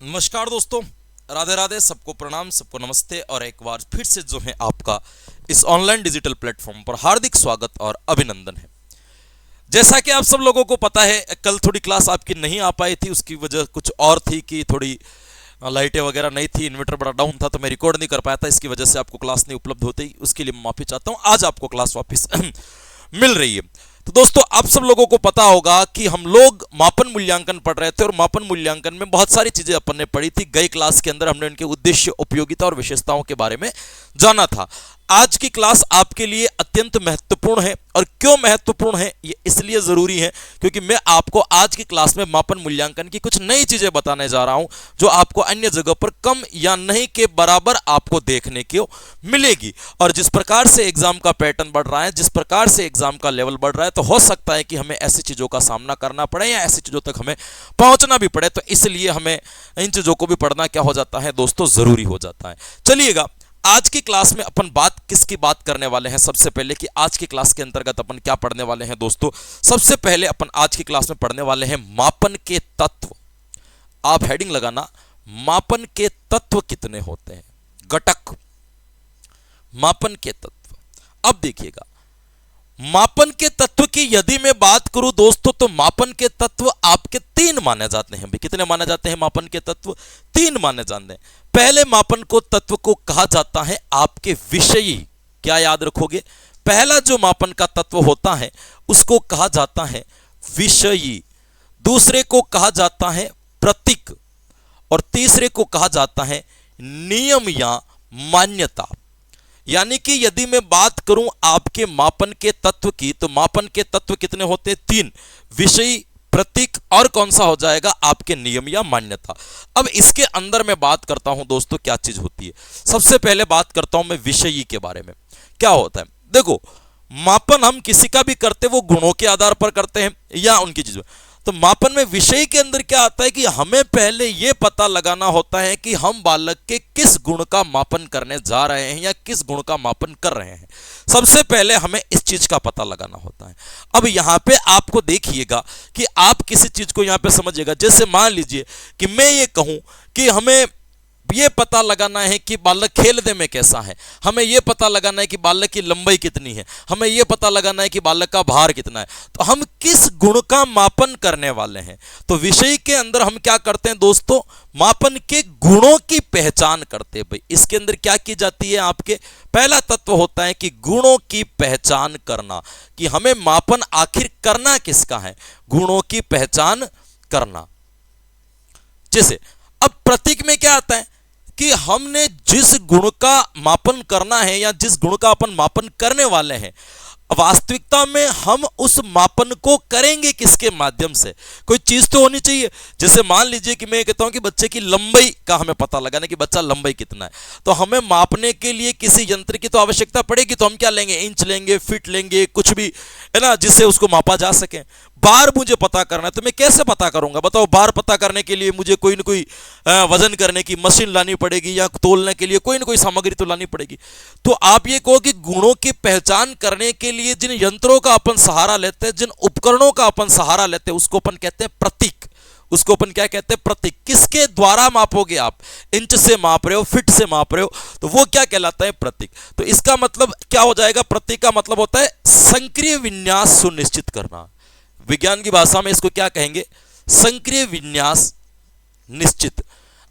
नमस्कार दोस्तों, राधे राधे, सबको प्रणाम, सबको नमस्ते और एक बार फिर से जो है आपका इस ऑनलाइन डिजिटल प्लेटफॉर्म पर हार्दिक स्वागत और अभिनंदन है। जैसा कि आप सब लोगों को पता है, कल थोड़ी क्लास आपकी नहीं आ पाई थी। उसकी वजह कुछ और थी कि थोड़ी लाइटें वगैरह नहीं थी, इन्वर्टर बड़ा डाउन था, तो मैं रिकॉर्ड नहीं कर पाया था। इसकी वजह से आपको क्लास नहीं उपलब्ध होती, उसके लिए मैं माफी चाहता हूँ। आज आपको क्लास वापस मिल रही है। तो दोस्तों, आप सब लोगों को पता होगा कि हम लोग मापन मूल्यांकन पढ़ रहे थे और मापन मूल्यांकन में बहुत सारी चीजें अपन ने पढ़ी थी। गई क्लास के अंदर हमने उनके उद्देश्य, उपयोगिता और विशेषताओं के बारे में जाना था। आज की क्लास आपके लिए अत्यंत महत्वपूर्ण है। और क्यों महत्वपूर्ण है, ये इसलिए जरूरी है क्योंकि मैं आपको आज की क्लास में मापन मूल्यांकन की कुछ नई चीजें बताने जा रहा हूं, जो आपको अन्य जगह पर कम या नहीं के बराबर आपको देखने को मिलेगी। और जिस प्रकार से एग्जाम का पैटर्न बढ़ रहा है, जिस प्रकार से एग्जाम का लेवल बढ़ रहा है, तो हो सकता है कि हमें ऐसी चीजों का सामना करना पड़े या ऐसी चीजों तक हमें पहुंचना भी पड़े। तो इसलिए हमें इन चीजों को भी पढ़ना क्या हो जाता है दोस्तों, जरूरी हो जाता है। चलिएगा, आज की क्लास में अपन किसकी बात करने वाले हैं। सबसे पहले कि आज की क्लास के अंतर्गत अपन क्या पढ़ने वाले हैं दोस्तों। सबसे पहले अपन आज की क्लास में पढ़ने वाले हैं मापन के तत्व। आप हेडिंग लगाना, मापन के तत्व कितने होते हैं, घटक, मापन के तत्व। अब देखिएगा, मापन के तत्व की यदि मैं बात करूं दोस्तों, तो मापन के तत्व आपके तीन माने जाते हैं। कितने माने जाते हैं मापन के तत्व? तीन माने जाते हैं। पहले मापन को तत्व को कहा जाता है आपके विषयी। क्या याद रखोगे? पहला जो मापन का तत्व होता है उसको कहा जाता है विषयी, दूसरे को कहा जाता है प्रतीक और तीसरे को कहा जाता है नियम या मान्यता। यानी कि यदि मैं बात करूं आपके मापन के तत्व की, तो मापन के तत्व कितने होते हैं? तीन, विषयी, प्रतीक और कौन सा हो जाएगा? आपके नियम या मान्यता। अब इसके अंदर मैं बात करता हूं दोस्तों, क्या चीज होती है। सबसे पहले बात करता हूं मैं विषयी के बारे में। क्या होता है? देखो, मापन हम किसी का भी करते वो गुणों के आधार पर करते हैं या उनकी चीजों। तो मापन में विषय के अंदर क्या आता है कि हमें पहले यह पता लगाना होता है कि हम बालक के किस गुण का मापन करने जा रहे हैं या किस गुण का मापन कर रहे हैं। सबसे पहले हमें इस चीज का पता लगाना होता है। अब यहां पे आपको देखिएगा कि आप किसी चीज को यहां पे समझिएगा। जैसे मान लीजिए कि मैं ये कहूं कि हमें ये पता लगाना है कि बालक खेलने में कैसा है, हमें यह पता लगाना है कि बालक की लंबाई कितनी है, हमें यह पता लगाना है कि बालक का भार कितना है। तो हम किस गुण का मापन करने वाले हैं? तो विषय के अंदर हम क्या करते हैं दोस्तों? मापन के गुणों की पहचान करते हैं। भाई, इसके अंदर क्या की जाती है? आपके पहला तत्व होता है कि गुणों की पहचान करना, कि हमें मापन आखिर करना किसका है? गुणों की पहचान करना। जैसे अब प्रतीक में क्या आता है कि हमने जिस गुण का मापन करना है या जिस गुण का अपन मापन करने वाले हैं, वास्तविकता में हम उस मापन को करेंगे किसके माध्यम से? कोई चीज तो होनी चाहिए। जैसे मान लीजिए कि मैं कहता हूं कि बच्चे की लंबाई का हमें पता लगाना कि बच्चा लंबाई कितना है, तो हमें मापने के लिए किसी यंत्र की तो आवश्यकता पड़ेगी। तो हम क्या लेंगे? इंच लेंगे, फीट लेंगे, कुछ भी है ना, जिससे उसको मापा जा सके। बार मुझे पता करना है, तो मैं कैसे पता करूंगा बताओ? बार पता करने के लिए मुझे कोई ना कोई वजन करने की मशीन लानी पड़ेगी या तोलने के लिए कोई ना कोई सामग्री तो लानी पड़ेगी। तो आप ये कहो कि गुणों की पहचान करने के लिए जिन यंत्रों का अपन सहारा लेते हैं, जिन उपकरणों का अपन सहारा लेते हैं, उसको अपन कहते हैं प्रतीक। उसको अपन क्या कहते हैं? प्रतीक। किसके द्वारा मापोगे आप? इंच से माप रहे हो, फिट से माप रहे हो, तो वो क्या कहलाता है? प्रतीक। तो इसका मतलब क्या हो जाएगा? प्रतीक का मतलब होता है संक्रिय विन्यास सुनिश्चित करना। विज्ञान की भाषा में इसको क्या कहेंगे? संक्रिय विन्यास निश्चित।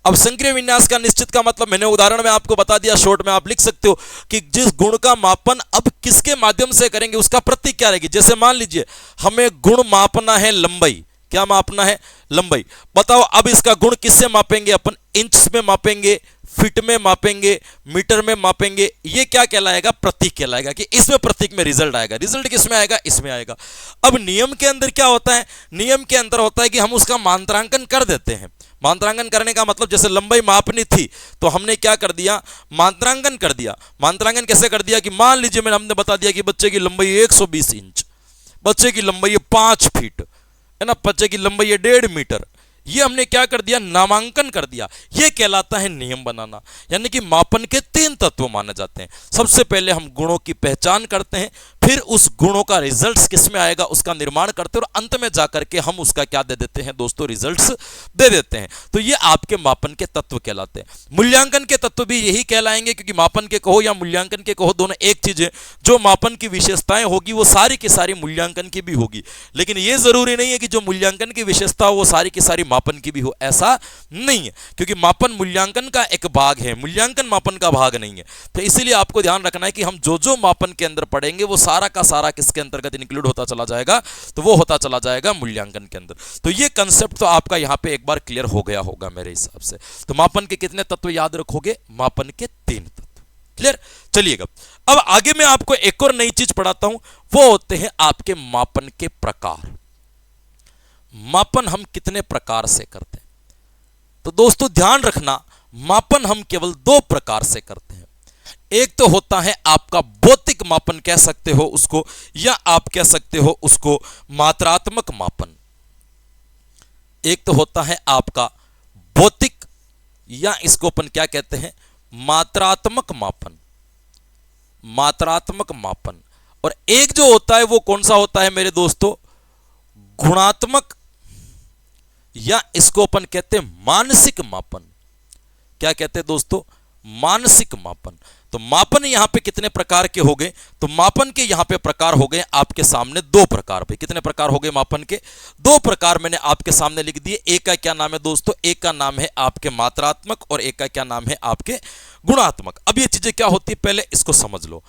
अब संक्रिय विन्यास का निश्चित का मतलब मैंने उदाहरण में आपको बता दिया, शॉर्ट में आप लिख सकते हो कि जिस गुण का मापन अब किसके माध्यम से करेंगे उसका प्रतीक क्या रहेगी। जैसे मान लीजिए हमें गुण मापना है लंबाई। क्या मापना है? लंबाई। बताओ अब इसका गुण किससे मापेंगे अपन? इंच में मापेंगे, फीट में मापेंगे, मीटर में मापेंगे। ये क्या कहलाएगा? प्रतीक कहलाएगा कि इसमें प्रतीक में रिजल्ट आएगा। रिजल्ट किसमें आएगा? इसमें आएगा। अब नियम के अंदर क्या होता है? नियम के अंदर होता है कि हम उसका मात्रांकन कर देते हैं। मात्रांकन करने का मतलब, जैसे लंबाई मापनी थी तो हमने क्या कर दिया? मात्रांकन कर दिया। मात्रांकन कैसे कर दिया कि मान लीजिए मैंने हमने बता दिया कि बच्चे की लंबाई 120 इंच, बच्चे की लंबाई है 5 फीट, है ना, बच्चे की लंबाई है 1.5 मीटर। ये हमने क्या कर दिया, नामांकन कर दिया। ये कहलाता है नियम बनाना। यानी कि मापन के 3 तत्व माने जाते हैं। सबसे पहले हम गुणों की पहचान करते हैं, फिर उस गुणों का रिजल्ट्स किस में आएगा उसका निर्माण करते हैं, और अंत में जाकर के हम उसका क्या दे देते हैं दोस्तों, रिजल्ट्स दे देते हैं। तो ये आपके मापन के तत्व कहलाते हैं। मूल्यांकन के तत्व भी यही कहलाएंगे, क्योंकि मापन के कहो या मूल्यांकन के कहो दोनों एक चीज है। जो मापन की विशेषताएं होगी वो सारी की सारी मूल्यांकन की भी होगी, लेकिन ये जरूरी नहीं है कि जो मूल्यांकन की विशेषता हो वो सारी की सारी मापन की भी हो, ऐसा नहीं है। क्योंकि मापन मूल्यांकन का एक भाग है, मूल्यांकन मापन का भाग नहीं है। तो इसीलिए आपको ध्यान रखना है कि हम जो जो मापन के अंदर पढ़ेंगे वो सारा का सारा किसके अंतर्गत इंक्लूड होता चला जाएगा, तो वो होता चला जाएगा मूल्यांकन के अंदर। तो ये कंसेप्ट तो आपका यहां पे एक बार क्लियर हो गया होगा मेरे हिसाब से। तो मापन के कितने तत्व याद रखोगे, मापन के 3 तत्व। क्लियर, चलिएगा अब आगे मैं आपको एक और नई चीज पढ़ाता हूं, वो होते हैं आपके मापन के प्रकार। मापन हम कितने प्रकार से करते हैं, तो दोस्तों ध्यान रखना, मापन हम केवल 2 प्रकार से करते हैं। एक तो होता है आपका भौतिक मापन कह सकते हो उसको, या आप कह सकते हो उसको मात्रात्मक मापन। एक तो होता है आपका भौतिक, या इसको अपन क्या कहते हैं, मात्रात्मक मापन। मात्रात्मक मापन। और एक जो होता है वो कौन सा होता है मेरे दोस्तों, गुणात्मक, या इसको अपन कहते हैं मानसिक मापन। क्या कहते हैं दोस्तों, मानसिक मापन। तो मापन यहां पे कितने प्रकार के हो गए, तो मापन के यहां पे प्रकार हो गए आपके सामने 2 प्रकार पे। कितने प्रकार हो गए मापन के, 2 प्रकार मैंने आपके सामने लिख दिए। एक का क्या नाम है दोस्तों, एक का नाम है आपके मात्रात्मक, और एक का क्या नाम है आपके गुणात्मक। अब ये चीजें क्या होती है पहले इसको समझ लो।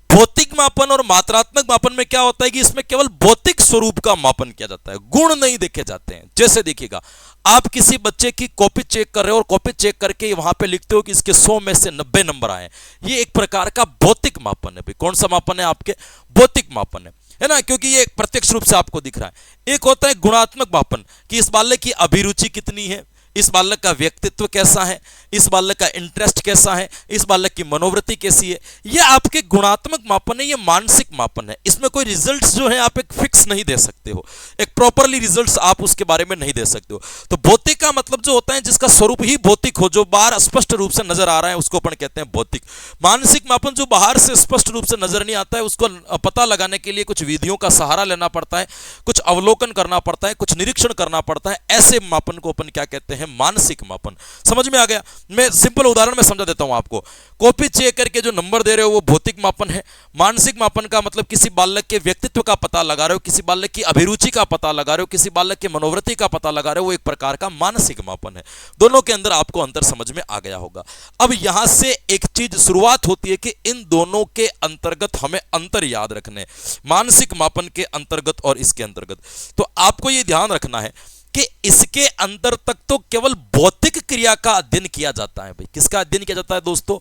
भौतिक मापन और मात्रात्मक मापन में क्या होता है कि इसमें केवल भौतिक स्वरूप का मापन किया जाता है, गुण नहीं देखे जाते हैं। जैसे देखिएगा, आप किसी बच्चे की कॉपी चेक कर रहे हो और कॉपी चेक करके वहां पे लिखते हो कि इसके 100 में से 90 नंबर आए, ये एक प्रकार का भौतिक मापन है। भाई कौन सा मापन है, आपके भौतिक मापन है ना, क्योंकि ये प्रत्यक्ष रूप से आपको दिख रहा है। एक होता है गुणात्मक मापन, कि इस बालक की अभिरुचि कितनी है, इस बालक का व्यक्तित्व कैसा है, इस बालक का इंटरेस्ट कैसा है, इस बालक की मनोवृत्ति कैसी है। ये आपके गुणात्मक मापन है, ये मानसिक मापन है। इसमें कोई रिजल्ट्स जो है आप एक फिक्स नहीं दे सकते हो, एक प्रॉपरली रिजल्ट्स आप उसके बारे में नहीं दे सकते हो। तो भौतिक का मतलब जो होता है जिसका स्वरूप ही भौतिक हो, जो बाहर स्पष्ट रूप से नजर आ रहा है, उसको अपन कहते हैं भौतिक। मानसिक मापन जो बाहर से स्पष्ट रूप से नजर नहीं आता है, उसको पता लगाने के लिए कुछ विधियों का सहारा लेना पड़ता है, कुछ अवलोकन करना पड़ता है, कुछ निरीक्षण करना पड़ता है। ऐसे मापन को अपन क्या कहते हैं, मानसिक मापन। समझ में आ गया। मैं सिंपल उदाहरण में समझा देता हूं आपको। कॉपी चेक करके जो नंबर दे रहे हो वो भौतिक मापन है। मानसिक मापन का मतलब किसी बालक के व्यक्तित्व का पता लगा रहे हो, किसी बालक की अभिरुचि का पता लगा रहे हो, किसी बालक के मनोवृत्ति का पता लगा रहे हो, वो एक प्रकार का मानसिक मापन है। दोनों के अंदर आपको अंतर समझ में आ गया होगा। अब यहां से एक चीज शुरुआत होती है कि इन दोनों के अंतर्गत हमें अंतर याद रखने, मानसिक मापन के अंतर्गत और इसके अंतर्गत। तो आपको यह ध्यान रखना है कि इसके अंदर तक तो केवल भौतिक क्रिया का अध्ययन किया जाता है। भाई किसका अध्ययन किया जाता है दोस्तों,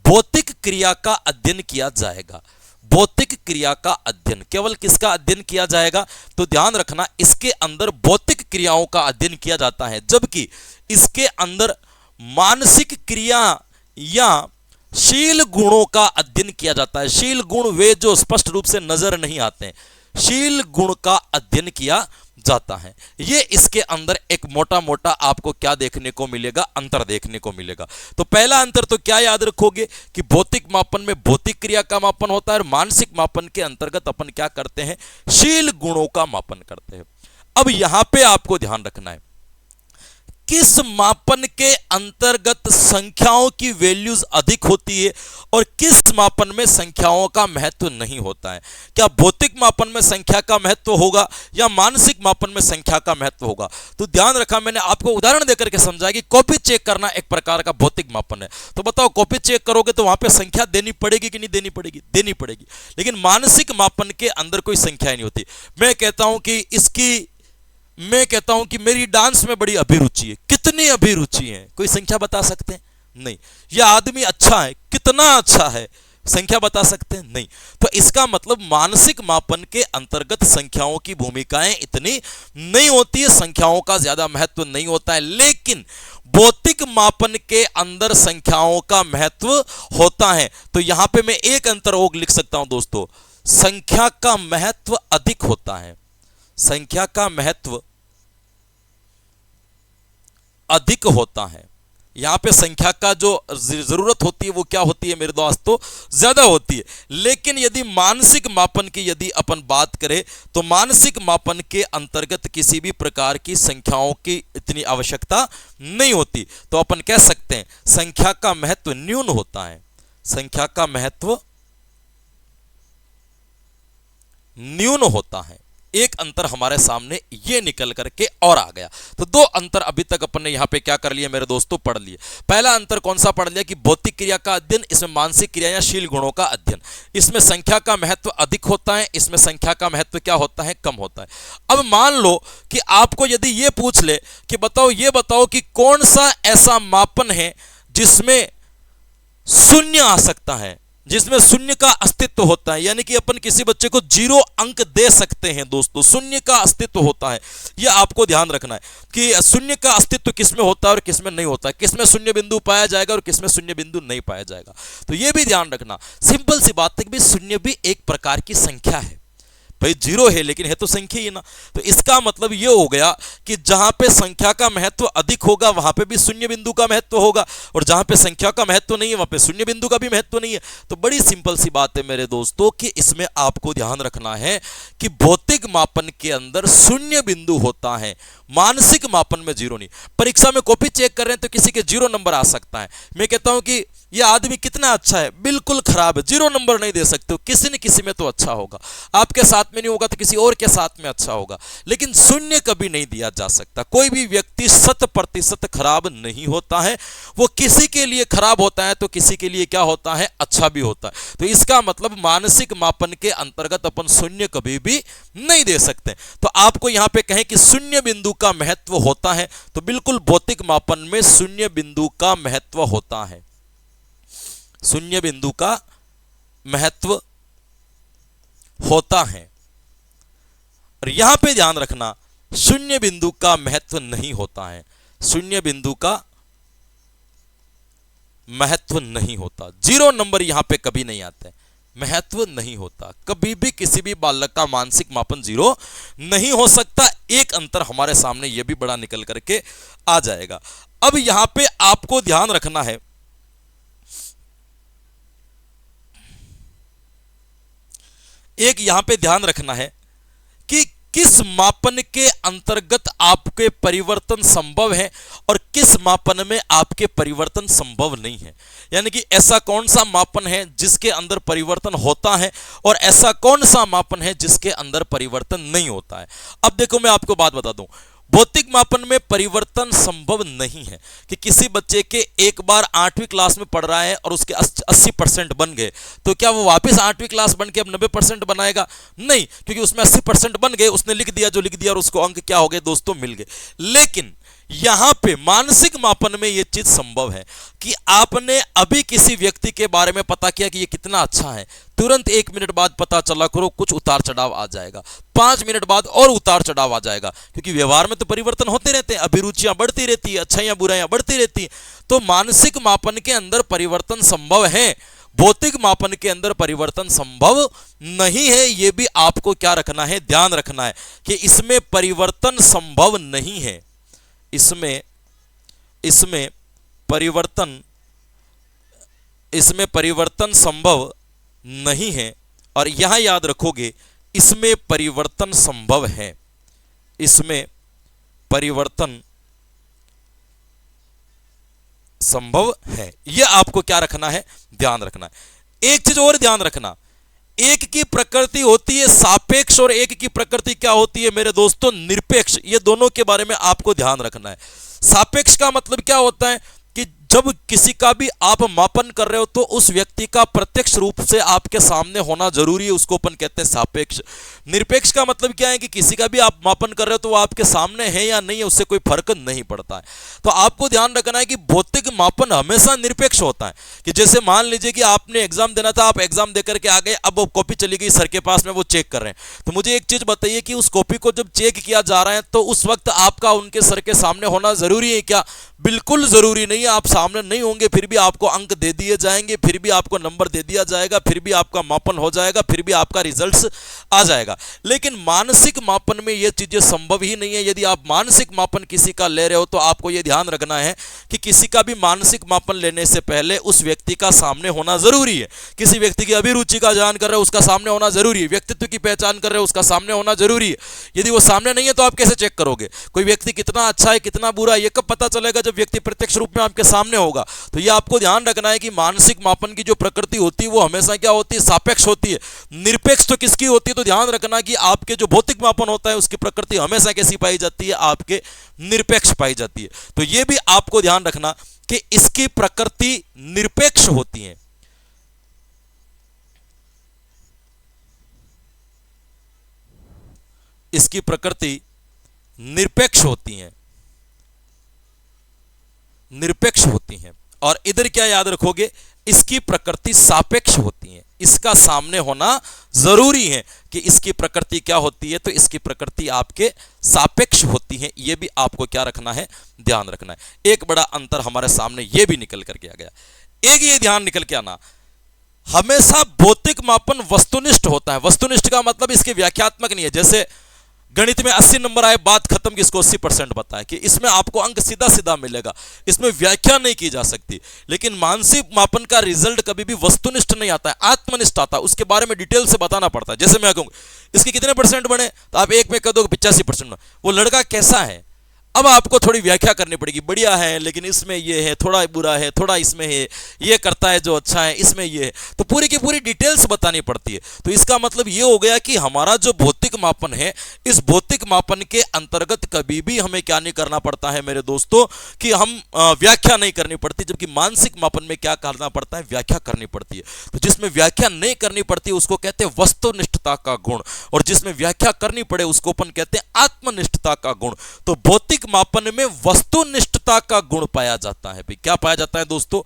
भौतिक क्रिया का अध्ययन किया जाएगा। भौतिक क्रिया का अध्ययन, केवल किसका अध्ययन किया जाएगा, तो ध्यान रखना इसके अंदर भौतिक क्रियाओं का अध्ययन किया जाता है, जबकि इसके अंदर मानसिक क्रिया या शील गुणों का अध्ययन किया जाता है। शील गुण वे जो स्पष्ट रूप से नजर नहीं आते हैं, शील गुण का अध्ययन किया जाता है। ये इसके अंदर एक मोटा मोटा आपको क्या देखने को मिलेगा, अंतर देखने को मिलेगा। तो पहला अंतर तो क्या याद रखोगे कि भौतिक मापन में भौतिक क्रिया का मापन होता है, और मानसिक मापन के अंतर्गत अपन क्या करते हैं, शील गुणों का मापन करते हैं। अब यहां पे आपको ध्यान रखना है, किस मापन के अंतर्गत संख्याओं की वैल्यूज अधिक होती है और किस मापन में संख्याओं का महत्व नहीं होता है। क्या भौतिक मापन में संख्या का महत्व होगा या मानसिक मापन में संख्या का महत्व होगा। तो ध्यान रखा, मैंने आपको उदाहरण देकर के समझाया कि कॉपी चेक करना एक प्रकार का भौतिक मापन है। तो बताओ, कॉपी चेक करोगे तो वहां पे संख्या देनी पड़ेगी कि नहीं देनी पड़ेगी, देनी पड़ेगी। लेकिन मानसिक मापन के अंदर कोई संख्या नहीं होती। मैं कहता हूं कि मेरी डांस में बड़ी अभिरुचि है। कितनी अभिरुचि है, कोई संख्या बता सकते हैं? नहीं। यह आदमी अच्छा है, कितना अच्छा है, संख्या बता सकते हैं? नहीं। तो इसका मतलब मानसिक मापन के अंतर्गत संख्याओं की भूमिकाएं इतनी नहीं होती है, संख्याओं का ज्यादा महत्व नहीं होता है। लेकिन भौतिक मापन के अंदर संख्याओं का महत्व होता है। तो यहां पे मैं एक अंतर और लिख सकता हूं दोस्तों, संख्या का महत्व अधिक होता है। संख्या का महत्व अधिक होता है। यहाँ पे संख्या का जो जरूरत होती है वो क्या होती है मेरे दोस्तों, ज्यादा होती है। लेकिन यदि मानसिक मापन की यदि अपन बात करें तो मानसिक मापन के अंतर्गत किसी भी प्रकार की संख्याओं की इतनी आवश्यकता नहीं होती। तो अपन कह सकते हैं संख्या का महत्व न्यून होता है, संख्या का महत्व न्यून होता है। एक अंतर हमारे सामने ये निकल करके और आ गया। तो दो अंतर अभी तक अपन ने यहां पे क्या कर लिए मेरे दोस्तों, पढ़ लिए। पहला अंतर कौन सा पढ़ लिया कि भौतिक क्रिया का अध्ययन, इसमें मानसिक क्रिया या शील गुणों का अध्ययन। इसमें संख्या का महत्व अधिक होता है, इसमें संख्या का महत्व क्या होता है, कम होता है। अब मान लो कि आपको यदि ये पूछ ले कि बताओ, ये बताओ कि कौन सा ऐसा मापन है जिसमें शून्य आ सकता है, जिसमें शून्य का अस्तित्व होता है, यानी कि अपन किसी बच्चे को 0 अंक दे सकते हैं दोस्तों, शून्य का अस्तित्व होता है। यह आपको ध्यान रखना है कि शून्य का अस्तित्व किसमें होता है और किसमें नहीं होता है, किसमें शून्य बिंदु पाया जाएगा और किसमें शून्य बिंदु नहीं पाया जाएगा। तो यह भी ध्यान रखना। सिंपल सी बात है कि शून्य भी एक प्रकार की संख्या है भाई, 0 है लेकिन है तो संख्या ही ना। तो इसका मतलब ये हो गया कि जहां पे संख्या का महत्व अधिक होगा वहां पे भी शून्य बिंदु का महत्व होगा, और जहां पे संख्या का महत्व नहीं है वहां पे शून्य बिंदु का भी महत्व नहीं है। तो बड़ी सिंपल सी बात है मेरे दोस्तों कि इसमें आपको ध्यान रखना है कि भौतिक मापन के अंदर शून्य बिंदु होता है, मानसिक मापन में 0 नहीं। परीक्षा में कॉपी चेक कर रहे हैं तो किसी के 0 नंबर आ सकता है। मैं कहता हूं कि यह आदमी कितना अच्छा है, बिल्कुल खराब है, 0 नंबर नहीं दे सकते हो। किसी न किसी में तो अच्छा होगा, आपके साथ में नहीं होगा तो किसी और के साथ में अच्छा होगा, लेकिन शून्य कभी नहीं दिया जा सकता। कोई भी व्यक्ति 100% खराब नहीं होता है, वो किसी के लिए खराब होता है तो किसी के लिए क्या होता है, अच्छा भी होता है। तो इसका मतलब मानसिक मापन के अंतर्गत अपन शून्य कभी भी नहीं दे सकते। तो आपको यहां पे कहें कि शून्य बिंदु का महत्व होता है, तो बिल्कुल भौतिक मापन में शून्य बिंदु का महत्व होता है, शून्य बिंदु का महत्व होता है। और यहां पे ध्यान रखना, शून्य बिंदु का महत्व नहीं होता है, शून्य बिंदु का महत्व नहीं होता। 0 नंबर यहां पे कभी नहीं आते, महत्व नहीं होता। कभी भी किसी भी बालक का मानसिक मापन 0 नहीं हो सकता। एक अंतर हमारे सामने यह भी बड़ा निकल करके आ जाएगा। अब यहां पे आपको ध्यान रखना है, एक यहां पे ध्यान रखना है कि किस मापन के अंतर्गत आपके परिवर्तन संभव है और किस मापन में आपके परिवर्तन संभव नहीं है। यानी कि ऐसा कौन सा मापन है जिसके अंदर परिवर्तन होता है और ऐसा कौन सा मापन है जिसके अंदर परिवर्तन नहीं होता है। अब देखो, मैं आपको बात बता दूं, भौतिक मापन में परिवर्तन संभव नहीं है कि किसी बच्चे के एक बार 8वीं क्लास में पढ़ रहा है और उसके 80% बन गए, तो क्या वो वापस 8वीं क्लास बन के अब 90% बनाएगा? नहीं, क्योंकि उसमें 80% बन गए, उसने लिख दिया जो लिख दिया और उसको अंक क्या हो गए दोस्तों, मिल गए। लेकिन यहां पे मानसिक मापन में यह चीज संभव है कि आपने अभी किसी व्यक्ति के बारे में पता किया कि ये कितना अच्छा है, तुरंत 1 मिनट बाद पता चला करो कुछ उतार चढ़ाव आ जाएगा, 5 मिनट बाद और उतार चढ़ाव आ जाएगा, क्योंकि व्यवहार में तो परिवर्तन होते रहते हैं, अभिरुचियां बढ़ती रहती है, अच्छाइयां बुराइयां बढ़ती रहती हैं। तो मानसिक मापन के अंदर परिवर्तन संभव है, भौतिक मापन के अंदर परिवर्तन संभव नहीं है। यह भी आपको क्या रखना है, ध्यान रखना है कि इसमें परिवर्तन संभव नहीं है, इसमें परिवर्तन संभव नहीं है। और यहां याद रखोगे, इसमें परिवर्तन संभव है, इसमें परिवर्तन संभव है। यह आपको क्या रखना है, ध्यान रखना है। एक चीज और ध्यान रखना, एक की प्रकृति होती है सापेक्ष और एक की प्रकृति क्या होती है मेरे दोस्तों, निरपेक्ष। ये दोनों के बारे में आपको ध्यान रखना है। सापेक्ष का मतलब क्या होता है कि जब किसी का भी आप मापन कर रहे हो तो उस व्यक्ति का प्रत्यक्ष रूप से आपके सामने होना जरूरी है, उसको अपन कहते हैं सापेक्ष। निरपेक्ष का मतलब क्या है कि किसी का भी आप मापन कर रहे हो तो वो आपके सामने है या नहीं है, उससे कोई फर्क नहीं पड़ता है। तो आपको ध्यान रखना है कि भौतिक मापन हमेशा निरपेक्ष होता है। कि जैसे मान लीजिए कि आपने एग्जाम देना था, आप एग्जाम देकर के आ गए, अब वो कॉपी चली गई सर के पास में, वो चेक कर रहे हैं। तो मुझे एक चीज बताइए कि उस कॉपी को जब चेक किया जा रहा है तो उस वक्त आपका उनके सर के सामने होना जरूरी है क्या? बिल्कुल जरूरी नहीं है। आप सामने नहीं होंगे फिर भी आपको अंक दे दिए जाएंगे, फिर भी आपको नंबर दे दिया जाएगा, फिर भी आपका मापन हो जाएगा, फिर भी आपका रिजल्ट्स आ जाएगा। लेकिन मानसिक मापन में ये चीजें संभव ही नहीं है। यदि आप मानसिक मापन किसी का ले रहे हो तो आपको ये ध्यान रखना है कि किसी का भी मानसिक मापन लेने से पहले उस व्यक्ति का सामने होना जरूरी है। किसी व्यक्ति की अभिरुचि का जान कर रहे हो उसका सामने होना जरूरी है, व्यक्तित्व की पहचान कर रहे हो उसका सामने होना जरूरी है। यदि वो सामने नहीं है तो आप कैसे चेक करोगे कोई व्यक्ति कितना अच्छा है कितना बुरा है? ये कब पता चलेगा? जब व्यक्ति प्रत्यक्ष रूप में आपके सामने होगा। तो ये आपको ध्यान रखना है कि मानसिक मापन की जो प्रकृति होती है वो हमेशा क्या होती है? सापेक्ष होती है। निरपेक्ष तो किसकी होती है? तो ध्यान रखना कि आपके जो भौतिक मापन होता है उसकी प्रकृति हमेशा कैसी पाई जाती है? आपके निरपेक्ष पाई जाती है। तो ये भी आपको ध्यान रखना कि इसकी प्रकृति निरपेक्ष होती है। इसकी प्रकृति निरपेक्ष होती है, निरपेक्ष होती हैं। और इधर क्या याद रखोगे? इसकी प्रकृति सापेक्ष होती है। इसका सामने होना जरूरी है कि इसकी प्रकृति क्या होती है? तो इसकी प्रकृति आपके सापेक्ष होती है। यह भी आपको क्या रखना है? ध्यान रखना है। एक बड़ा अंतर हमारे सामने यह भी निकल करके आ गया। एक ये ध्यान निकल के आना, हमेशा भौतिक मापन वस्तुनिष्ठ होता है। वस्तुनिष्ठ का मतलब इसके व्याख्यात्मक नहीं है। जैसे गणित में 80 नंबर आए, बात खत्म, किसको 80% बताए कि इसमें आपको अंक सीधा सीधा मिलेगा, इसमें व्याख्या नहीं की जा सकती। लेकिन मानसिक मापन का रिजल्ट कभी भी वस्तुनिष्ठ नहीं आता है, आत्मनिष्ठ आता है। उसके बारे में डिटेल से बताना पड़ता है। जैसे मैं कहूंगा इसके कितने परसेंट बने, तो आप एक में कह दो 85%। वो लड़का कैसा है, अब आपको थोड़ी व्याख्या करनी पड़ेगी। बढ़िया है लेकिन इसमें ये है, थोड़ा बुरा है, थोड़ा इसमें है, ये करता है जो अच्छा है, इसमें ये है। तो पूरी की पूरी डिटेल्स बतानी पड़ती है। तो इसका मतलब ये हो गया कि हमारा जो भौतिक मापन है, इस भौतिक मापन के अंतर्गत कभी भी हमें क्या नहीं करना पड़ता है मेरे दोस्तों, कि हम व्याख्या नहीं करनी पड़ती। जबकि मानसिक मापन में क्या करना पड़ता है? व्याख्या करनी पड़ती है। तो जिसमें व्याख्या नहीं करनी पड़ती उसको कहते हैं वस्तुनिष्ठता का गुण, और जिसमें व्याख्या करनी पड़े उसको अपन कहते हैं आत्मनिष्ठता का गुण। तो भौतिक मापन में वस्तुनिष्ठता का गुण पाया जाता है। क्या पाया जाता है दोस्तों?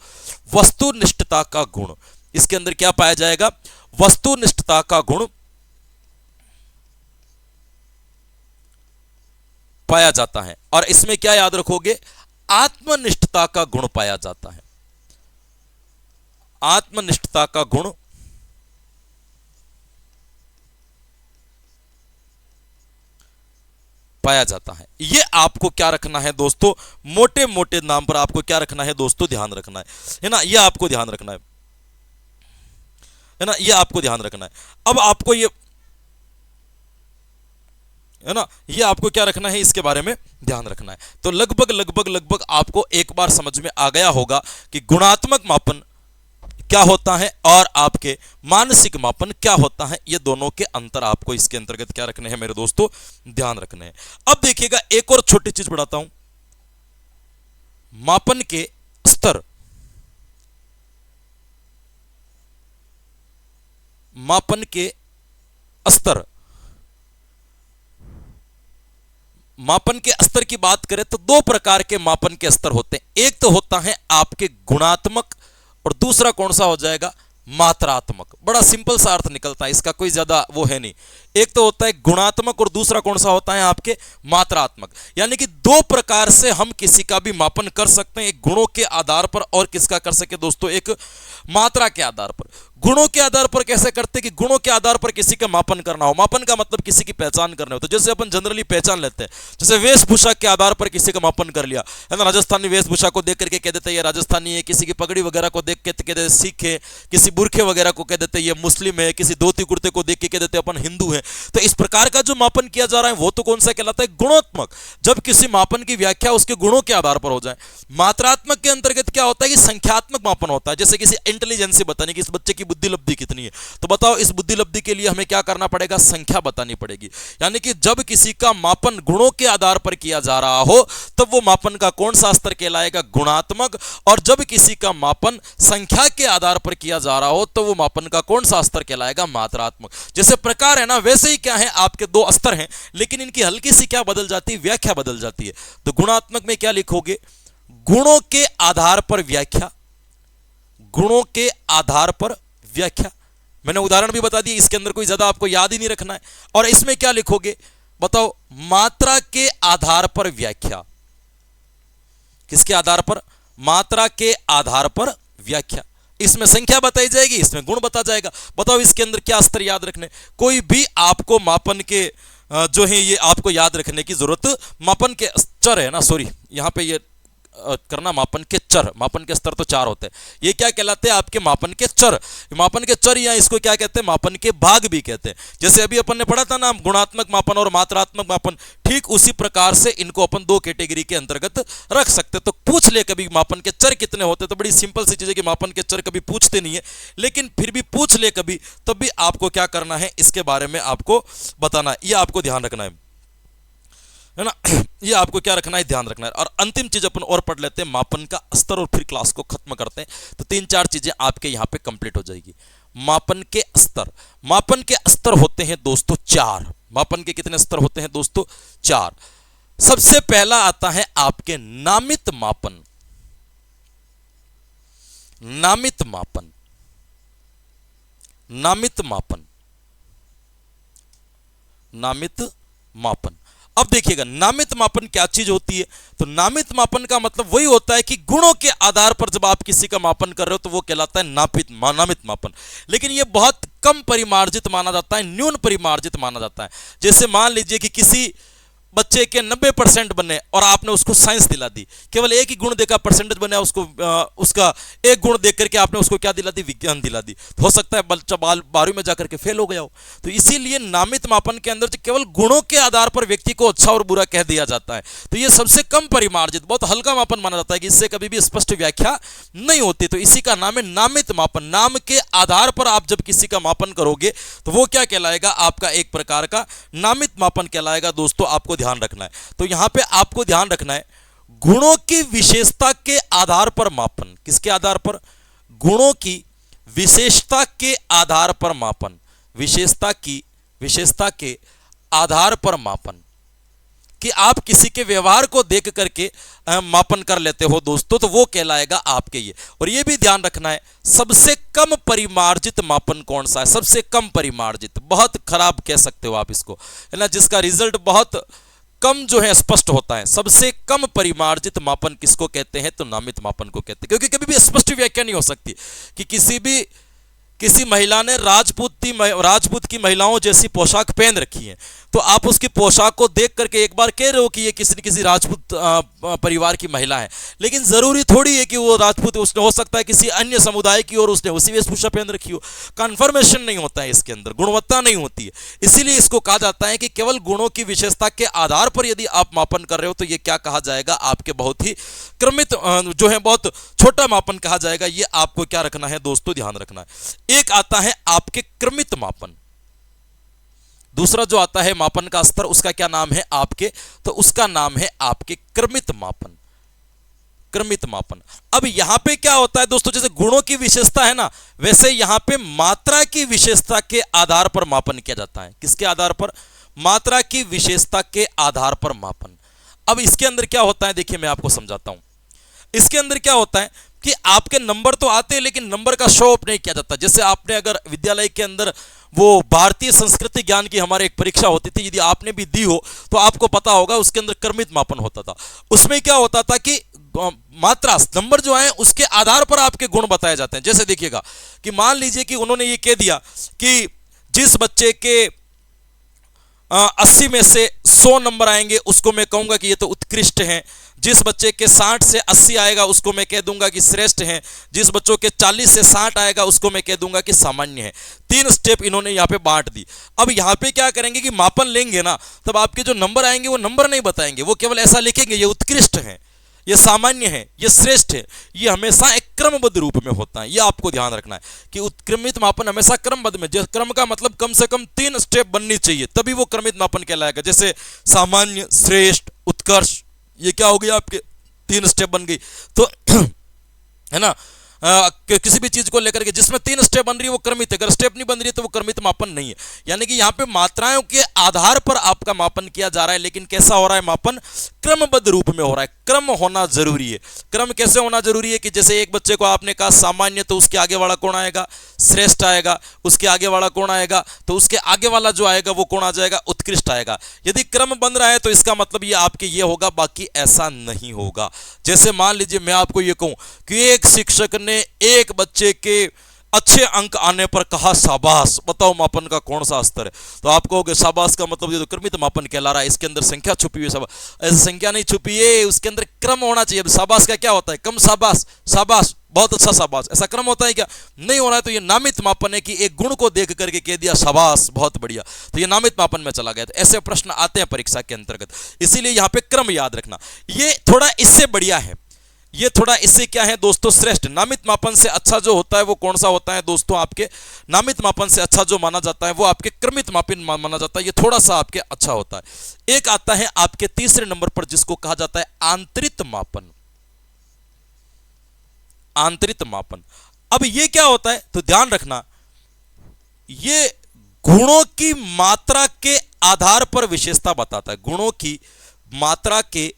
वस्तुनिष्ठता का गुण। इसके अंदर क्या पाया जाएगा? वस्तुनिष्ठता का गुण पाया जाता है। और इसमें क्या याद रखोगे? आत्मनिष्ठता का गुण पाया जाता है। आत्मनिष्ठता का गुण पाया जाता है। ये आपको क्या रखना है दोस्तों? मोटे मोटे नाम पर आपको क्या रखना है दोस्तों? ध्यान रखना है ना? ये आपको ध्यान रखना है ना? ये आपको ध्यान रखना है। अब आपको ये है ना, ये आपको क्या रखना है? इसके बारे में ध्यान रखना है। तो लगभग आपको एक बार समझ में आ गया होगा कि गुणात्मक मापन क्या होता है और आपके मानसिक मापन क्या होता है। ये दोनों के अंतर आपको इसके अंतर्गत क्या रखने हैं मेरे दोस्तों? ध्यान रखने हैं। अब देखिएगा एक और छोटी चीज बढ़ाता हूं। मापन के स्तर, मापन के स्तर, मापन के स्तर की बात करें तो दो प्रकार के मापन के स्तर होते हैं। एक तो होता है आपके गुणात्मक, और दूसरा कौन सा हो जाएगा? मात्रात्मक। बड़ा सिंपल सा अर्थ निकलता है, इसका कोई ज्यादा वो है नहीं। एक तो होता है गुणात्मक और दूसरा कौन सा होता है? आपके मात्रात्मक। यानी कि दो प्रकार से हम किसी का भी मापन कर सकते हैं, एक गुणों के आधार पर और किसका कर सके दोस्तों? एक मात्रा के आधार पर। गुणों के आधार पर कैसे करते कि गुणों के आधार पर किसी का मापन करना हो। मापन का मतलब किसी की पहचान करना हो। तो जैसे अपन जनरली पहचान लेते हैं, जैसे वेशभूषा के आधार पर किसी का मापन कर लिया है ना। राजस्थानी वेशभूषा को देख करके कह देते हैं ये राजस्थानी है, किसी की पगड़ी वगैरह को देख के कह देते सिख है, किसी बुरखे वगैरह को कह देते ये मुस्लिम है, किसी धोती कुर्ते को देख के कह देते अपन हिंदू है। तो इस प्रकार का जो मापन किया जा रहा है वो तो कौन सा कहलाता है? गुणात्मक। जब किसी मापन की व्याख्या उसके गुणों के आधार पर हो जाए। मात्रात्मक के अंतर्गत क्या होता है कि संख्यात्मक मापन होता है। जैसे किसी इंटेलिजेंसी बताने की, इस बच्चे की बुद्धि लब्धि कितनी है, तो बताओ इस बुद्धि लब्धि के लिए हमें क्या करना पड़ेगा? संख्या बतानी पड़ेगी। यानी कि जब किसी का मापन गुणों के आधार पर किया जा रहा हो तब वो मापन का कौन सा स्तर कहलाएगा? गुणात्मक। और जब किसी का मापन संख्या के आधार पर किया जा रहा हो तो वो मापन का कौन सा स्तर कहलाएगा? मात्रात्मक। जैसे प्रकार है ना, वैसे ही क्या है, आपके दो स्तर हैं लेकिन इनकी हल्की सी क्या बदल जाती है? व्याख्या बदल जाती है। तो गुणात्मक में क्या लिखोगे? गुणों के आधार पर व्याख्या, गुणों के आधार पर व्याख्या। मैंने उदाहरण भी बता दिया, इसके अंदर कोई ज्यादा आपको याद ही नहीं रखना है। और इसमें क्या लिखोगे बताओ? मात्रा के आधार पर व्याख्या। किसके आधार पर? मात्रा के आधार पर व्याख्या। इसमें संख्या बताई जाएगी, इसमें गुण बता जाएगा। बताओ इसके अंदर क्या स्तर याद रखने, कोई भी आपको मापन के जो है ये आपको याद रखने की जरूरत, मापन के चर है ना, सॉरी यहां पे ये करना, मापन के चर, मापन के स्तर तो 4 होते हैं, ये क्या कहलाते हैं आपके मापन के चर। मापन के चर या इसको क्या कहते हैं, मापन के भाग भी कहते हैं। जैसे अभी अपन ने पढ़ा था ना गुणात्मक मापन और मात्रात्मक मापन, ठीक उसी प्रकार से इनको अपन 2 कैटेगरी के अंतर्गत रख सकते। तो पूछ ले कभी मापन के चर कितने होते, तो बड़ी सिंपल सी चीज है कि मापन के चर कभी पूछते नहीं है, लेकिन फिर भी पूछ ले कभी, तब भी आपको क्या करना है, इसके बारे में आपको बताना है, यह आपको ध्यान रखना है ना, ये आपको क्या रखना है, ध्यान रखना है। और अंतिम चीज अपन और पढ़ लेते हैं, मापन का स्तर, और फिर क्लास को खत्म करते हैं। तो 3-4 चीजें आपके यहां पे कंप्लीट हो जाएगी। मापन के स्तर, मापन के स्तर होते हैं दोस्तों 4। मापन के कितने स्तर होते हैं दोस्तों, 4। सबसे पहला आता है आपके नामित मापन। नामित मापन, नामित मापन, नामित मापन। अब देखिएगा नामित मापन क्या चीज होती है, तो नामित मापन का मतलब वही होता है कि गुणों के आधार पर जब आप किसी का मापन कर रहे हो तो वो कहलाता है नामित मापन। लेकिन ये बहुत कम परिमार्जित माना जाता है, न्यून परिमार्जित माना जाता है। जैसे मान लीजिए कि किसी बच्चे के 90% बने और आपने उसको साइंस दिला दी, केवल एक ही गुण देखा परसेंटेज बना, उसको उसका एक गुण देख करके आपने उसको क्या दिला दी, विज्ञान दिला दी। हो सकता है बच्चा 12वीं में जाकर के फेल हो गया हो। तो इसीलिए नामित मापन के अंदर केवल गुणों के आधार पर व्यक्ति को अच्छा और बुरा कह दिया जाता है। तो ये सबसे कम परिमार्जित, बहुत हल्का मापन माना जाता है कि इससे कभी भी स्पष्ट व्याख्या नहीं होती। तो इसी का नाम है नामित मापन। नाम के आधार पर आप जब किसी का मापन करोगे तो वो क्या कहलाएगा, आपका एक प्रकार का नामित मापन कहलाएगा। दोस्तों आपको ध्यान रखना है, तो यहां पे आपको ध्यान रखना है, गुणों की विशेषता के आधार पर मापन। किसके आधार पर, गुणों की विशेषता के आधार पर मापन। विशेषता के आधार पर मापन, कि आप किसी के व्यवहार को देख करके मापन कर लेते हो दोस्तों, तो वो कहलाएगा आपके ये। और ये भी ध्यान रखना है, सबसे कम परिमार्जित मापन कौन सा है, सबसे कम परिमार्जित, बहुत खराब कह सकते हो आप इसको, है ना, जिसका रिजल्ट बहुत कम जो है स्पष्ट होता है। सबसे कम परिमार्जित मापन किसको कहते हैं, तो नामित मापन को कहते हैं। क्योंकि कभी भी स्पष्ट व्याख्या नहीं हो सकती कि किसी महिला ने राजपूत की महिलाओं जैसी पोशाक पहन रखी है, तो आप उसकी पोशाक को देख करके एक बार कह रहे हो कि ये किसी न किसी राजपूत परिवार की महिला है, लेकिन जरूरी थोड़ी है कि वो राजपूत, उसने हो सकता है किसी अन्य समुदाय की और उसने उसी वेशभूषा पहन रखी हो। कन्फर्मेशन नहीं होता है इसके अंदर, गुणवत्ता नहीं होती है। इसीलिए इसको कहा जाता है कि केवल गुणों की विशेषता के आधार पर यदि आप मापन कर रहे हो तो ये क्या कहा जाएगा, आपके बहुत ही क्रमित जो है बहुत छोटा मापन कहा जाएगा। ये आपको क्या रखना है दोस्तों, ध्यान रखना है। एक आता है आपके क्रमित मापन, दूसरा जो आता है मापन का स्तर, उसका क्या नाम है आपके, तो उसका नाम है आपके क्रमित मापन। क्रमित मापन। अब यहां पे क्या होता है दोस्तों, जैसे गुणों की विशेषता है ना, वैसे यहां पे मात्रा की विशेषता के आधार पर मापन किया जाता है। किसके आधार पर, मात्रा की विशेषता के आधार पर मापन। अब इसके अंदर क्या होता है, देखिए मैं आपको समझाता हूं। इसके अंदर क्या होता है कि आपके नंबर तो आते हैं लेकिन नंबर का शो ऑफ नहीं किया जाता। जैसे आपने अगर विद्यालय के अंदर वो भारतीय संस्कृति ज्ञान की हमारे एक परीक्षा होती थी, यदि आपने भी दी हो तो आपको पता होगा, उसके अंदर क्रमित मापन होता था। उसमें क्या होता था कि मात्रा नंबर जो है उसके आधार पर आपके गुण बताए जाते हैं। जैसे देखिएगा कि मान लीजिए कि उन्होंने ये कह दिया कि जिस बच्चे के 80 में से 100 नंबर आएंगे उसको मैं कहूंगा कि ये तो उत्कृष्ट हैं। जिस बच्चे के 60 से 80 आएगा उसको मैं कह दूंगा कि श्रेष्ठ हैं। जिस बच्चों के 40 से 60 आएगा उसको मैं कह दूंगा कि सामान्य है। 3 स्टेप इन्होंने यहाँ पे बांट दी। अब यहाँ पे क्या करेंगे कि मापन लेंगे ना, तब आपके जो नंबर आएंगे वो नंबर नहीं बताएंगे, वो केवल ऐसा लिखेंगे ये उत्कृष्ट है, ये सामान्य है, ये श्रेष्ठ है। ये हमेशा एक क्रमबद्ध रूप में होता है। ये आपको ध्यान रखना है कि उत्क्रमित मापन हमेशा क्रमबद्ध में, जिस क्रम का मतलब कम से कम 3 स्टेप बननी चाहिए, तभी वो क्रमित मापन कहलाएगा। जैसे सामान्य, श्रेष्ठ, उत्कर्ष, ये क्या हो गया आपके 3 स्टेप बन गई। तो है ना, किसी भी चीज को लेकर के जिसमें 3 स्टेप बन रही है वो क्रमित है, अगर स्टेप नहीं बन रही है तो वो क्रमित मापन नहीं है। यानी कि यहाँ पे मात्राओं के आधार पर आपका मापन किया जा रहा है, लेकिन कैसा हो रहा है मापन? क्रमबद्ध रूप में हो रहा है। क्रम होना जरूरी है। क्रम कैसे होना जरूरी है कि जैसे एक बच्चे को आपने कहा सामान्य, तो उसके आगे वाला कौन आएगा? श्रेष्ठ आएगा। उसके आगे वाला कौन आएगा? तो उसके आगे वाला जो आएगा वो कौन आ जाएगा? उत्कृष्ट आएगा। यदि क्रम बन रहा है तो इसका मतलब ये आपके ये होगा, बाकी ऐसा नहीं होगा। जैसे मान लीजिए मैं आपको ये कहूं कि एक शिक्षक ने एक बच्चे के अच्छे अंक आने पर कहा शाबाश, बताओ मापन का कौन सा स्तर है? तो आप कहोगे शाबाश का मतलब ये तो क्रमित मापन कहला रहा है, इसके अंदर संख्या छुपी हुई है। शाबाश, ऐसी संख्या नहीं छुपी है, उसके अंदर क्रम होना चाहिए। शाबाश का क्या होता है? कम शाबाश, शाबाश, बहुत अच्छा शाबाश, ऐसा क्रम होता है क्या? नहीं हो रहा है। तो ये नामित मापन है कि एक गुण को देख करके कह दिया शाबाश, बहुत बढ़िया, तो ये नामित मापन में चला गया। तो ऐसे प्रश्न आते हैं परीक्षा के अंतर्गत, इसीलिए यहां पे क्रम याद रखना। ये थोड़ा इससे बढ़िया है, ये थोड़ा इससे क्या है दोस्तों? श्रेष्ठ। नामित मापन से अच्छा जो होता है वो कौन सा होता है दोस्तों? आपके नामित मापन से अच्छा जो माना जाता है वो आपके क्रमित मापन माना जाता है। ये थोड़ा सा आपके अच्छा होता है। एक आता है आपके तीसरे नंबर पर जिसको कहा जाता है आंतरिक मापन। आंतरिक मापन, अब ये क्या होता है? तो ध्यान रखना, ये गुणों की मात्रा के आधार पर विशेषता बताता है। गुणों की मात्रा के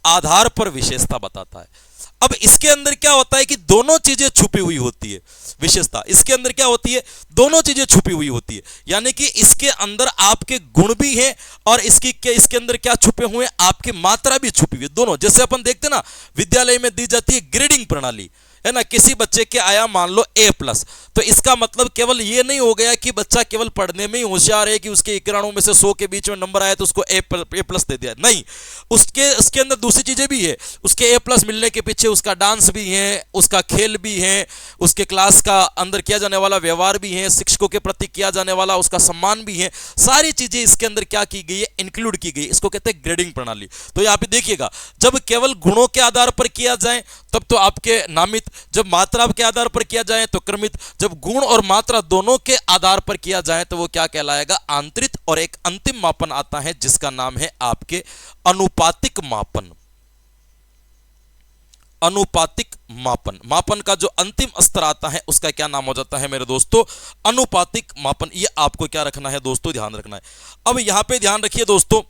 आधार पर विशेषता बताता है। अब इसके अंदर क्या होता है कि दोनों चीजें छुपी हुई होती है। विशेषता इसके अंदर क्या होती है? दोनों चीजें छुपी हुई होती है। यानी कि इसके अंदर आपके गुण भी हैं और इसके अंदर क्या छुपे हुए हैं? आपकी मात्रा भी छुपी हुई है, दोनों। जैसे अपन देखते ना विद्यालय में दी जाती है ग्रेडिंग प्रणाली, है ना। किसी बच्चे के आया मान लो A+, तो इसका मतलब केवल ये नहीं हो गया कि बच्चा केवल पढ़ने में ही होशियार है कि उसके 91 में से 100 के बीच में नंबर आया तो उसको A+ दे दिया। नहीं, उसके अंदर दूसरी चीजें भी है। उसके A+ मिलने के पीछे उसका डांस भी है, उसका खेल भी है, उसके क्लास का अंदर किया जाने वाला व्यवहार भी है, शिक्षकों के प्रति किया जाने वाला उसका सम्मान भी है। सारी चीजें इसके अंदर क्या की गई है? इंक्लूड की गई। इसको कहते हैं ग्रेडिंग प्रणाली। तो यहाँ पे देखिएगा, जब केवल गुणों के आधार पर किया जाए तब तो आपके नामित, जब मात्रा के आधार पर किया जाए तो क्रमित, जब गुण और मात्रा दोनों के आधार पर किया जाए तो वो क्या कहलाएगा? आंतरिक। और एक अंतिम मापन आता है जिसका नाम है आपके अनुपातिक मापन। अनुपातिक मापन, मापन का जो अंतिम स्तर आता है उसका क्या नाम हो जाता है मेरे दोस्तों? अनुपातिक मापन। ये आपको क्या रखना है दोस्तों? ध्यान रखना है। अब यहां पे ध्यान रखिए दोस्तों,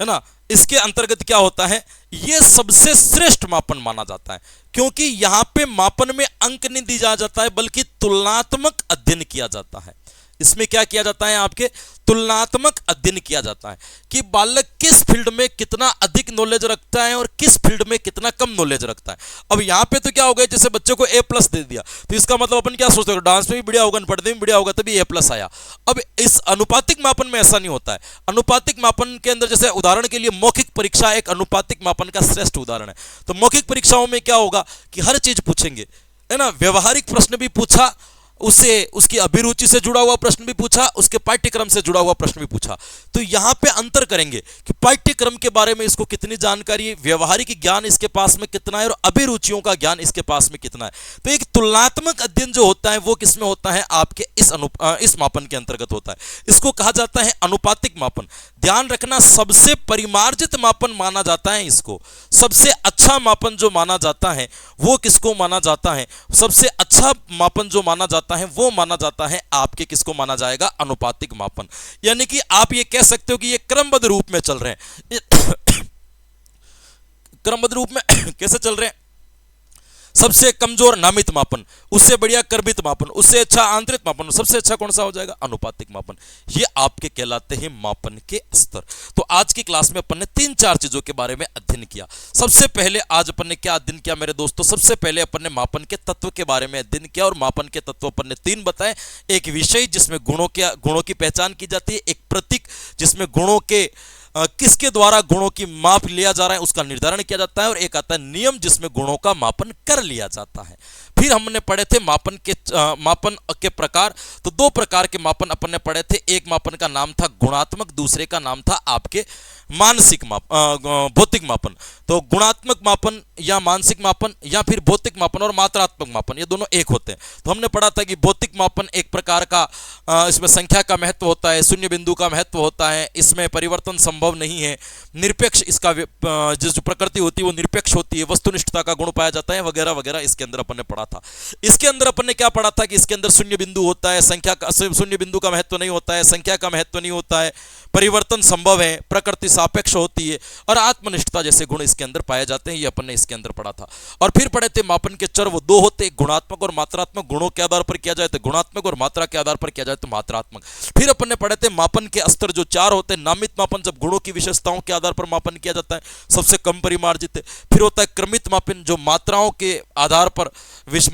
है ना, इसके अंतर्गत क्या होता है? यह सबसे श्रेष्ठ मापन माना जाता है, क्योंकि यहां पे मापन में अंक नहीं दिया जाता है बल्कि तुलनात्मक अध्ययन किया जाता है। इसमें क्या किया जाता है? आपके तुलनात्मक अध्ययन किया जाता है कि बालक किस फील्ड में कितना अधिक नॉलेज रखता है और किस फील्ड में कितना कम नॉलेज रखता है। अब यहां पे तो क्या हो गया, जैसे बच्चे को A+ दे दिया तो इसका मतलब अपन क्या सोचते हैं? डांस में भी बढ़िया होगा, पढ़ने में बढ़िया होगा, तभी A+ आया। अब इस अनुपातिक मापन में ऐसा नहीं होता है। अनुपातिक मापन के अंदर जैसे उदाहरण के लिए मौखिक परीक्षा एक अनुपातिक मापन का श्रेष्ठ उदाहरण है। तो मौखिक परीक्षाओं में क्या होगा कि हर चीज पूछेंगे, है ना। व्यवहारिक प्रश्न भी पूछा, उसे उसकी अभिरुचि से जुड़ा हुआ प्रश्न भी पूछा, उसके पाठ्यक्रम से जुड़ा हुआ प्रश्न भी पूछा। तो यहां पे अंतर करेंगे कि पाठ्यक्रम के बारे में इसको कितनी जानकारी है, व्यवहारिक ज्ञान इसके पास में कितना है और अभिरुचियों का ज्ञान इसके पास में कितना है। तो एक तुलनात्मक अध्ययन जो होता है वो किसमें होता है? आपके इस मापन के अंतर्गत होता है। इसको कहा जाता है अनुपातिक मापन। ध्यान रखना, सबसे परिमार्जित मापन माना जाता है इसको। सबसे अच्छा मापन जो माना जाता है वो किसको माना जाता है? सबसे अच्छा मापन जो माना जाता है वो माना जाता है आपके किसको माना जाएगा? अनुपातिक मापन। यानी कि आप ये कह सकते हो कि ये क्रमबद्ध रूप में चल रहे हैं। क्रमबद्ध रूप में कैसे चल रहे हैं? सबसे कमजोर नामित मापन, उससे बढ़िया क्रमित मापन, उससे अच्छा आंतरिक मापन, सबसे अच्छा कौन सा हो जाएगा? अनुपातिक मापन। ये आपके कहलाते हैं मापन के स्तर। तो आज की क्लास में अपन ने 3-4 चीजों के बारे में अध्ययन किया। सबसे पहले आज अपन ने क्या अध्ययन किया मेरे दोस्तों? सबसे पहले अपन ने मापन के तत्व के बारे में अध्ययन किया और मापन के तत्व अपन ने 3 बताए। एक विषय जिसमें गुणों की पहचान की जाती है, एक प्रतीक जिसमें गुणों के किसके द्वारा गुणों की माप लिया जा रहा है उसका निर्धारण किया जाता है, और एक आता है नियम जिसमें गुणों का मापन कर लिया जाता है। फिर फिर हमने पढ़े थे मापन के प्रकार। तो दो प्रकार के मापन अपन ने पढ़े थे। एक मापन का नाम था गुणात्मक, दूसरे का नाम था आपके मानसिक भौतिक मापन। तो गुणात्मक मापन या मानसिक मापन या फिर भौतिक मापन और मात्रात्मक मापन, ये दोनों एक होते हैं। तो हमने पढ़ा था कि भौतिक मापन एक प्रकार का इसमें संख्या का महत्व होता है, शून्य बिंदु का महत्व होता है, इसमें परिवर्तन संभव नहीं है, निरपेक्ष इसका जो प्रकृति होती है वो निरपेक्ष होती है, वस्तुनिष्ठता का गुण पाया जाता है, वगैरह वगैरह इसके अंदर अपन ने पढ़ा था। इसके अंदर अपन ने क्या पढ़ा था कि इसके अंदर शून्य बिंदु होता है, संख्या का शून्य बिंदु का महत्व नहीं होता है, संख्या का महत्व नहीं होता है, परिवर्तन संभव है, प्रकृति सापेक्ष होती है और आत्मनिष्ठता जैसे गुण इसके अंदर पाए जाते हैं। ये अपन ने इसके अंदर पढ़ा था। और फिर पढ़े थे मापन के चर वो दो होते, गुणात्मक और मात्रात्मक। गुणों के आधार पर किया जाए तो गुणात्मक और मात्रा के आधार पर किया जाए तो मात्रात्मक। फिर अपन ने पढ़े थे मापन के स्तर जो चार होते हैं। नामित मापन जब गुणों की विशेषताओं के आधार पर मापन किया जाता है, सबसे कम परिमार्जित है। फिर होता है क्रमित मापन जो मात्राओं के आधार पर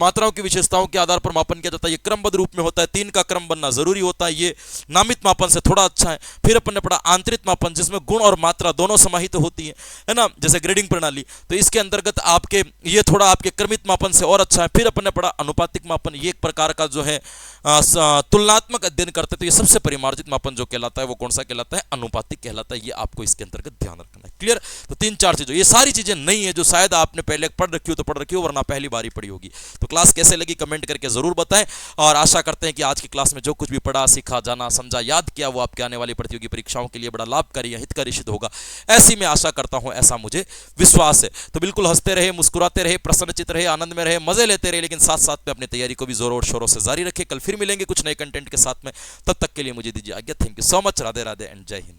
मात्राओं की विशेषताओं के आधार पर मापन किया जाता है, ये क्रमबद्ध रूप में होता है, 3 का क्रम बनना जरूरी होता है, ये नामित मापन से थोड़ा अच्छा है। फिर अपन ने पढ़ा आंतरिक मापन जिसमें गुण और मात्रा दोनों समाहित होती है ना, जैसे ग्रेडिंग प्रणाली, तो इसके अंतर्गत आपके ये थोड़ा आपके क्रमित मापन से और अच्छा है। फिर अपन ने पढ़ा अनुपातिक मापन, ये एक प्रकार का जो है तुलनात्मक अध्ययन करते, तो ये सबसे परिमार्जित मापन जो कहलाता है वो कौन सा कहलाता है, अनुपातिक कहलाता है। ये आपको इसके अंतर्गत ध्यान रखना है। क्लियर? तो 3-4 चीजें, ये सारी चीजें नहीं है जो शायद आपने पहले पढ़ रखी हो तो पढ़ रखी हो, वरना पहली बार ही पढ़ी होगी। तो क्लास कैसे लगी कमेंट करके जरूर बताएं और आशा करते हैं कि आज की क्लास में जो कुछ भी पढ़ा, सीखा, जाना, समझा, याद किया वो आपके आने वाली प्रतियोगी परीक्षाओं के लिए बड़ा लाभकारी या हितकारी सिद्ध होगा, ऐसी मैं आशा करता हूं, ऐसा मुझे विश्वास है। तो बिल्कुल हंसते रहे, मुस्कुराते रहे, प्रसन्नचित रहे, आनंद में रहे, मजे लेते रहे, लेकिन साथ साथ में अपनी तैयारी को भी जोरों और शोरों से जारी रखें। कल फिर मिलेंगे कुछ नए कंटेंट के साथ में, तब तक के लिए मुझे दीजिए आज्ञा। Thank you so much. Radhe Radhe and जय हिंद।